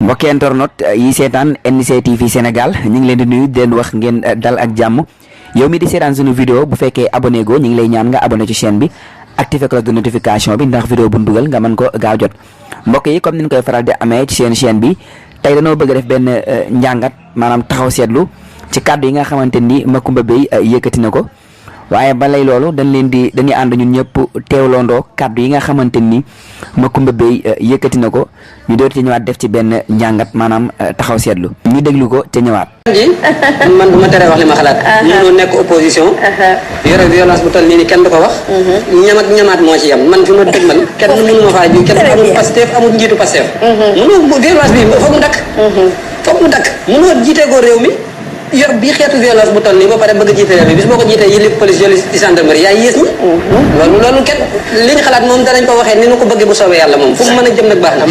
mbokki internet yi seetaan NC TV Sénégal ñu ngi leen di nuyu di leen wax ngeen dal ak jàmm yow mi di seetaan suñu vidéo bu fekkee abonné go ñu ngi lay ñaan nga abonné ci chaîne bi activé cloche de notification bi ndax vidéo bu ñu dugal nga mën ko gaaw jot mbokk yi comme ni ñu koy faral di amee ci seen chaîne bi tey dañoo bëgg a def benn njàngat maanaam taxaw seetlu ci kàddu yi nga xamante ni Macoumba Beye yëkkati na ko waaye ba lay loolu dañuy ànd ñun ñëpp teewloondoo kàddu yi nga xamante ni Macoumba Beye yëkkati na ko ñu door ci ñëwaat def ci benn njàngat maanaam taxaw seetlu ñu déglu ko te ñëwaat. man bu ma teree wax li ma xalaat. ñu doon nekk opposition. yore violence bu toll nii kenn du ko wax. ñam ak ñamaat moo ci yem man fi ma dëgmal kenn mënu ma faa ju kenn amul Pastef amul njiitu Pastef. mënoo violence bi foog mu dakk. foog mu dakk mënoo jiitee ko réew mi. yor bii xeetu violence bu toll nii ba pare bëgg a jiite réew mi bis boo ko jiitee yi li police yoli ci gendarmerie yaay yées ñi loolu kenn li ñu xalaat moom danañ ko waxee ni nu ko bëggee bu soobee yàlla moom fu mu mën a jëm nag baax na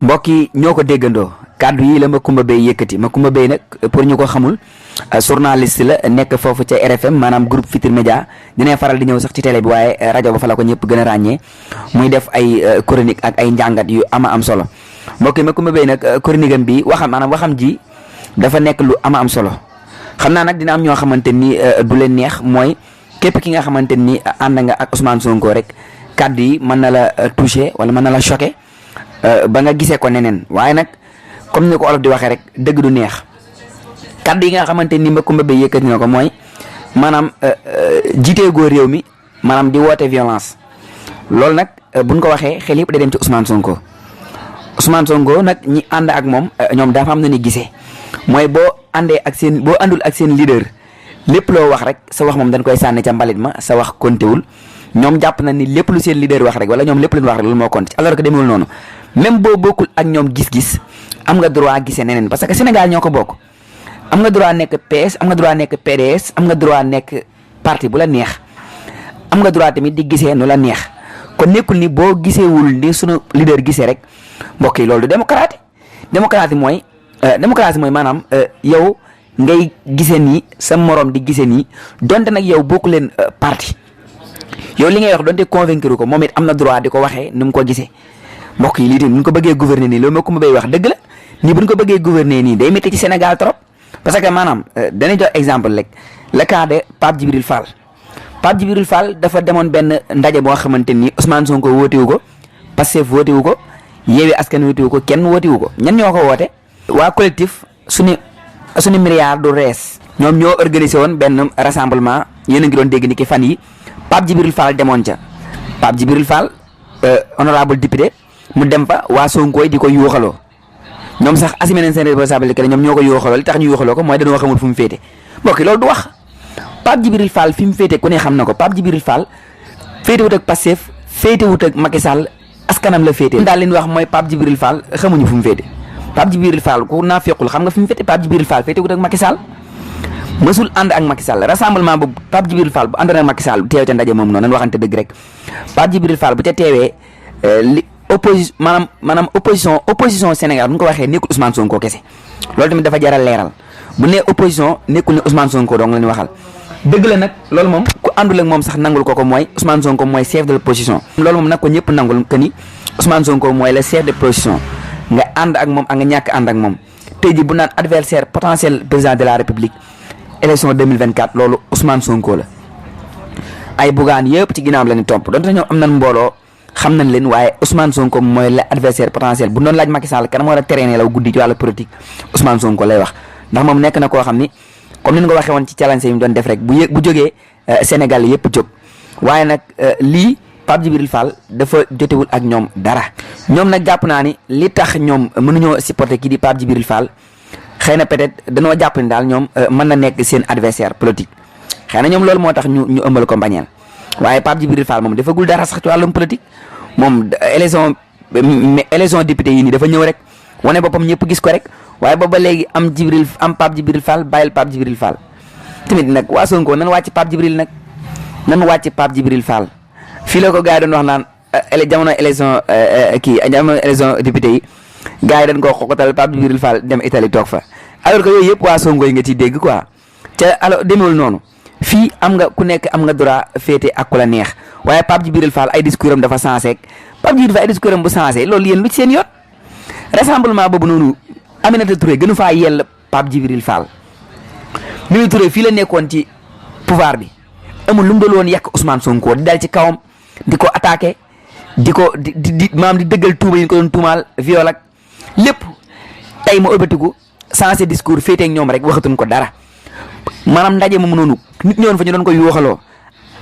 mbokk yi ñoo ko déggandoo kàddu yi la Macoumba Beye yëkkati Macoumba Beye nag pour ñu ko xamul journaliste la nekk foofu ca RFM maanaam groupe Futurs Médias dina faral di ñëw sax ci télé bi waaye rajo ba fa la ko ñëpp gën a ràññee muy def ay chronique ak ay njàngat yu am solo mbokk yi Macoumba Beye nag chronique am bi waxam ji dafa nekk lu am solo xam naa nag dina am ñoo xamante ni du leen neex mooy képp ki nga xamante ni ànd nga ak Ousmane Sonko rek kàddu yi mën na la touché wala mën na la choqué ba nga gisee ko neneen waaye nag comme ni ko olof di waxee rek dëgg du neex kàddu yi nga xamante ni Macoumba Beye yëkkati na ko mooy maanaam jiitee goo réew mi maanaam di woote violence loolu nag buñ ko waxee xel yëpp day dem ci Ousmane Sonko nag ñi ànd ak moom ñoom dafa am na ni gisee. mooy boo àndul ak seen leader lépp loo wax rek sa wax moom dañ koy sànni ca mbalit ma sa wax kontéwul ñoom jàpp na ni lépp lu seen leader wax rek wala ñoom lépp lu ñu wax rek loolu moo compté alors que demeewul noonu même boo bokkul ak ñoom gis-gis am nga droit gisee neneen parce que Sénégal ñoo ko bokk am nga droit nekk PS am nga droit nekk PDS am nga droit nekk parti bu la neex am nga droit tamit di gisee nu la neex kon nekkul ni boo giseewul ni sunu leader gisee rek mbokk yi loolu du démocratie mooy maanaam yow ngay gisee nii sa morom di gisee nii donte nag yow bokku leen parti yow li ngay wax donte convaincre ko moom it am na droit di ko waxee ni mu ko gisee mbokk yi lii tamit bu ñu ko bëggee gouverner nii loolu Macoumba Beye wax dëgg la nii bu ñu ko bëggee gouverner nii day métti ci Sénégal trop parce que maanaam dañuy jox exemple rek le cas de Pape Djibril Fall dafa demoon benn ndaje boo xamante ni Ousmane Sonko wootewu ko Pastef wootewu ko Yewwi Askan wootewu ko kenn wootewu ko ñan ñoo ko woote. waa collectif suñu milliard du rees ñoom ñoo organisé woon benn rassemblement yéen a ngi doon dégg ni ki fan yi Pape Djibril Fall demoon ca Pape Djibril Fall honorable député mu dem fa waa Sonko di ko yuuxaloo ñoom sax assumé nañ seen responsabilité ñoom ñoo ko yuuxaloo li tax ñu yuuxaloo ko mooy dañoo xamul fu mu féete mbokk loolu du wax Pape Djibril Fall fi mu féete ku ne xam na ko Pape Djibril Fall féetewut ak Pastef féetewut ak Macky Sall askanam la féete daal leen wax mooy Pape Djibril Fall xamuñu fu mu féete Pape Djibril Fall ku naa fekkul xam nga fi mu féete Pape Djibril Fall féete wut ak Macky Sall mësul ànd ak Macky Sall rassemblement boobu Pape Djibril Fall bu àndoon ak Macky Sall teew ca ndaje moom noonu nañ waxante dëgg rek Pape Djibril Fall bu ca teewee li opposition Sénégal bu ñu ko waxee nekkul Ousmane Sonko kese loolu tamit dafa jaral leeral bu nee opposition nekkul ne Ousmane Sonko dong la ñu waxal dëgg la nag loolu moom ku àndul ak moom sax nangul ko mooy Ousmane Sonko mooy chef de l'opposition loolu moom nag ko ñëpp nangul que ni Ousmane Sonko mooy le chef de l'opposition nga ànd ak moom ak nga ñàkk ànd ak moom tey ji bu naan adversaire potentiel président de la république élection 2024 loolu Ousmane Sonko la ay bugaan yëpp ci ginnaaw la ñu topp donte ñoom am nañ mbooloo xam nañ leen waaye Ousmane Sonko mooy le adversaire potentiel bu doon laaj Macky Sall kan moo war a terrain law guddi ci wàllu politique Ousmane Sonko lay wax ndax moom nekk na koo xam ni comme ni ñu ko waxee woon ci challenge yi mu doon def rek bu jógee Sénégal yëpp jóg waaye nag lii Pape Djibril Fall dafa jotewul ak ñoom dara ñoom nag jàpp naa ni li tax ñoom mënuñoo supporter kii di Pape Djibril Fall xëy na peut-être dañoo jàpp ni daal ñoom mën na nekk seen adversaire politique xëy na ñoom loolu moo tax ñu ëmbal ko mbañeel waaye Pape Djibril Fall moom defagul dara sax ci wàllum politique moom élection député yi nii dafa ñëw rek wane boppam ñëpp gis ko rek waaye booba léegi am Pape Djibril Fall bàyyil Pape Djibril Fall tamit nag waa Sonko nan wàcc Pape Djibril Fall fii la ko gars yi doon wax naan jamono élection député yi gars yi dañ koo xoxatal Pape Djibril Fall dem Italie toog fa alors que yooyu yëpp waa Sonko yi nga ciy dégg quoi ca alors demewul noonu fii ku nekk am nga droit féete ak ku la neex waaye Pape Djibril Fall ay discours am dafa sensé Pape Djibril Fall ay discours am bu sensé loolu yéen lu ci seen yoon rassemblement boobu noonu Aminata Touré gënu faa yell Pape Djibril Fall. Mimi Touré fii la nekkoon ci pouvoir bi amul lu mu doon woon yàq Ousmane Sonko di dal ci kawam di ko attaqué di ko di maam di dëggal tuuma yi ñu ko doon tuumaal viol ak lépp tey ma ëlbatiku sensé discours féetee ak ñoom rek waxatuñ ko dara maanaam ndaje moomu noonu nit ñëwoon fa ñu doon ko yuuxaloo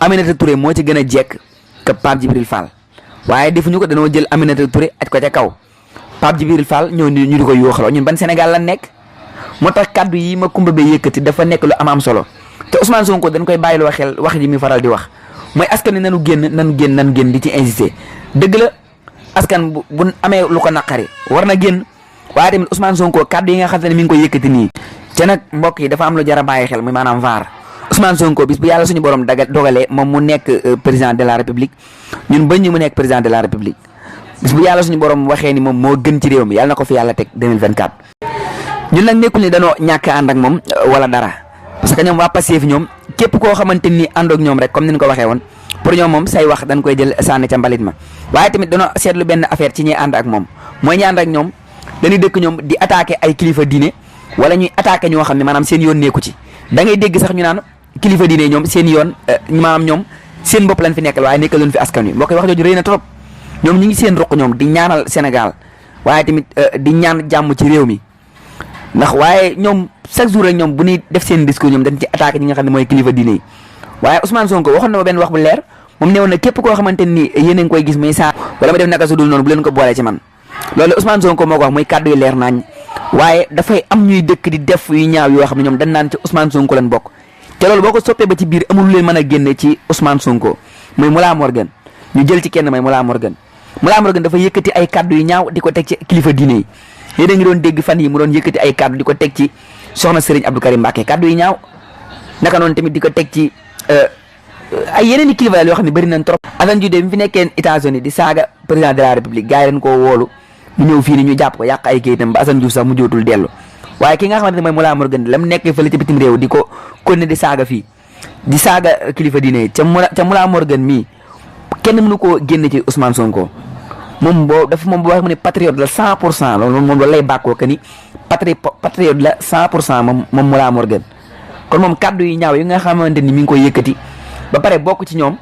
Aminata Touré moo ci gën a jekk que Pape Djibril Fall waaye defuñu ko dañoo jël Aminata Touré aj ko ca kaw Pape Djibril Fall ñëw ñu di ko yuuxaloo ñun ban Sénégal la nekk. moo tax kaddu yi ma kumba bee yëkkati dafa nekk lu am solo te Ousmane Sonko dañ koy bàyyiloo xel wax ji mi faral di wax mooy askan wi nanu génn di ci insister dëgg la askan bu amee lu ko naqari war na génn waaye tamit Ousmane Sonko kaddu yi nga xam ne mi ngi koy yëkkati nii te nag mbokk yi dafa am lu jar a bàyyi xel muy maanaam vaar Ousmane Sonko bis bu yàlla suñu borom dogalee moom mu nekk président de la république ñun bañ ñu mu nekk président de la république bis bu yàlla suñu borom waxee ni moom moo gën ci réew mi yàlla na ko fi yàlla teg 2024. ñun nag nekkul ni danoo ñàkk ànd ak moom wala dara parce que ñoom waa Pastef ñoom képp koo xamante ni ànd ak ñoom rek comme ni ñu ko waxee woon pour ñoom moom say wax dañ koy jël sànni ca mbalit ma waaye tamit danoo seetlu benn affaire ci ñi ànd ak moom mooy ñi ànd ak ñoom dañuy dëkk ñoom di attaqué ay kilifa diine wala ñuy attaqué ñoo xam ne maanaam seen yoon nekku ci da ngay dégg sax ñu naan kilifa diine ñoom seen yoon maanaam ñoom seen bopp lañ fi nekkal waaye nekkaloon fi askan wi mbokk yi wax jooju rëy na trop ñoom ñi ngi seen ruq ñoom di ñaanal Sénégal waaye tamit di ñaan jàmm ci réew mi ndax waaye ñoom chaque jour rek ñoom bu ñuy def seen discours ñoom dañ ci attaqué ñi nga xam ne mooy kilifa diine yi waaye Ousmane Sonko waxoon na ma benn wax bu leer moom newoon na képp koo xamante ni yéen a ngi koy gis muy saa wala ma def naka su dul noonu bu leen ko boolee ci man loolu Ousmane Sonko moo ko wax muy kàddu yu leer nañ waaye dafay am ñuy dëkk di def yu ñaaw yoo xam ne ñoom dañ naan ci Ousmane Sonko lañ bokk te loolu boo ko soppee ba ci biir amul lu leen mën a génne ci Ousmane Sonko muy Mollah Morgun ñu jël ci kenn may Mollah Morgun dafa yëkkati ay kàddu yu ñaaw di ko teg ci kilifa diine yi yéen a ngi doon dégg fan yi mu doon yëkkati ay kàddu di ko teg ci soxna Serigne Abdou Karim Mbacké kàddu yi ñaaw naka noonu tamit di ko teg ci ay yeneen i kilifa yoo xam ne bëri nañ trop. Assane Diouf bi fi nekkee États-Unis di saaga président de la République gars yi dañ koo woolu mu ñëw fii ni ñu jàpp ko yàq ay kayitam ba Assane Diouf sax mu jootul dellu waaye ki nga xamante ne mooy Mollah Morgun la mu nekkee fële ci bitim réew di ko continuer di saaga fii di saaga kilifa diine yi ca Mollah Morgun mii kenn mënu koo génn ci Ousmane Sonko. moom boo dafa moom boo wax mu ne patriote la 100% loolu moom loolu lay bàkkoo que ni patriote la 100% moom Mollah Morgun kon moom kaddu yi ñaaw yi nga xamante ni mi ngi koy yëkkati ba pare bokk ci ñoom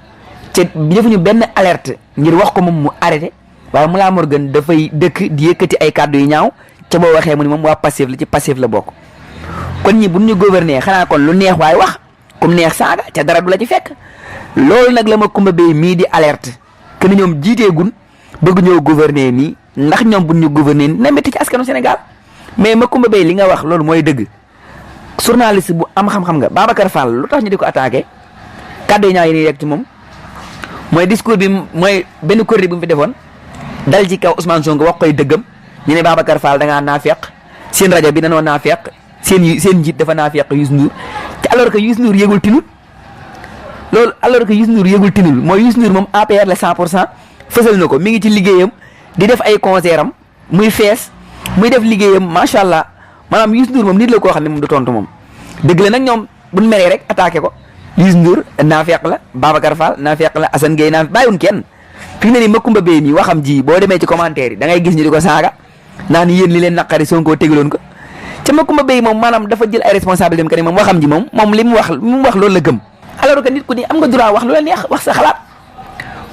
te defuñu benn alerte ngir wax ko moom mu arrêté waaye Mollah Morgun dafay dëkk di yëkkati ay kaddu yu ñaaw ca boo waxee mu ni moom waa Pastef la ci Pastef la bokk kon ñi bu ñu gouverner xanaa kon lu neex waaye wax comme neex saaga ca dara du la ci fekk loolu nag la ma Kumba Bey mii di alerte que ni ñoom jiiteegun bëgg ñoo gouverner nii ndax ñoom bu ñu gouverner nii na métti ci askanu Sénégal mais ma Kumba Bey li nga wax loolu mooy dëgg journaliste bu am xam-xam nga Babacar Fall lu tax ñu di ko attaqué kàddu ñaaw yi nii rek ci moom mooy discours bi mooy benn kuréel bu mu fi defoon dal ci kaw Ousmane Sonko wax koy dëggam ñu ne Babacar Fall da ngaa naafeq seen rajo bi danoo naafeq seen njiit dafa naafeq Youssou Ndour te alors que Youssou Ndour yëgul tinul loolu alors que Youssou Ndour yëgul tinul mooy Youssou Ndour moom APR la 100%. fësal na ko mi ngi ci liggéeyam di def ay concert am muy fees muy def liggéeyam macha allah maanaam Youssou Ndour moom nit la koo xam ne moom du tontu moom dëgg la nag ñoom buñ meree rek attaqué ko Youssou Ndour naafeq la Babacar Fall naafeq la Assane Gueye naafeq bàyyiwun kenn fi mu ne nii ma Kumba Bey mi waxam ji boo demee ci commentaire yi da ngay gis ñu di ko saaga naan yéen li leen naqari Sonko tegaloon ko ca ma Kumba Bey moom maanaam dafa jël ay responsabilité am que ni moom waxam ji moom li mu wax loolu la gëm alors que nit ku ni am nga droit wax lu la neex wax sa xalaat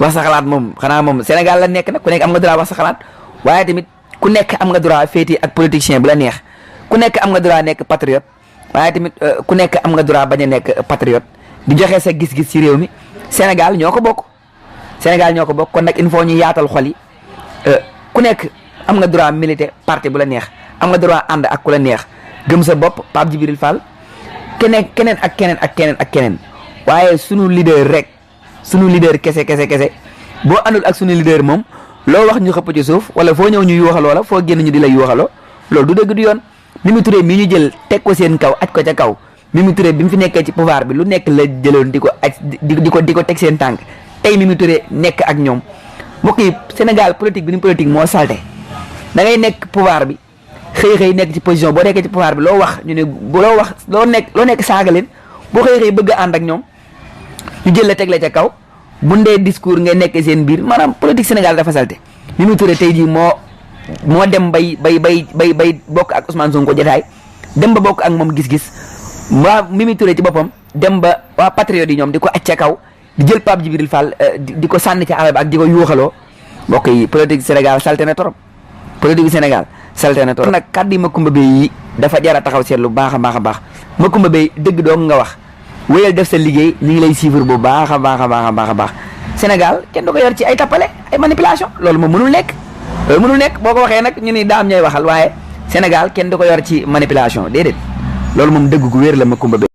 wax sa xalaat moom xanaa moom Sénégal la nekk nag ku nekk am nga droit wax sa xalaat waaye tamit ku nekk am nga droit féeti ak politicien bu la neex ku nekk am nga droit nekk patriote waaye tamit ku nekk am nga droit bañ a nekk patriote di joxe sa gis-gis ci réew mi Sénégal ñoo ko bokk kon nag il faut ñu yaatal xol yi ku nekk am nga droit militer parti bu la neex am nga droit ànd ak ku la neex gëm sa bopp Pape Djibril Fall keneen ak keneen waaye sunu leader rek sunu leader kese boo àndul ak sunu leader moom loo wax ñu xëpp ci suuf wala foo ñëw ñu yuuxaloo la foo génn ñu di la yuuxaloo loolu du dëgg du yoon Mimi Touré mii ñu jël teg ko seen kaw aj ko ca kaw Mimi Touré bi mu fi nekkee ci pouvoir bi lu nekk la jëloon di ko aj di ko teg seen tànk tey Mimi Touré nekk ak ñoom mbokk yi Sénégal politique bi ni politique moo salte da ngay nekk pouvoir bi xëy nekk ci position boo nekkee ci pouvoir bi loo wax ñu ne loo nekk saaga leen boo xëy bëgg a ànd ak ñoom ñu jël la teg la ca kaw bu ndee discours nga nekk seen biir maanaam politique Sénégal dafa salte Mimi Touré tey jii moo moo dem bay bokk ak Ousmane Sonko jotaay dem ba bokk ak moom gis-gis waa Mimi Touré ci boppam dem ba waa patriote yi ñoom di ko acca kaw di jël Pape Djibril Fall di ko sànni ci àll ba ak di ko yuuxaloo mbokk yi politique Sénégal salte na torop politique Sénégal salte na torop nag kàddu yi Macoumba Beye yi dafa jar a taxaw seetlu baax a baax a baax Macoumba Beye dëgg doong nga wax wéyal def sa liggéey ñu ngi lay suivre bu baax a baax a baax a baax a baax Sénégal kenn du ko yor ci ay tappale ay manipulation loolu moom mënul nekk boo ko waxee nag ñu ni daam ñooy waxal waaye Sénégal kenn du ko yor ci manipulation déedéet loolu moom dëgg gu wér la Macoumba Beye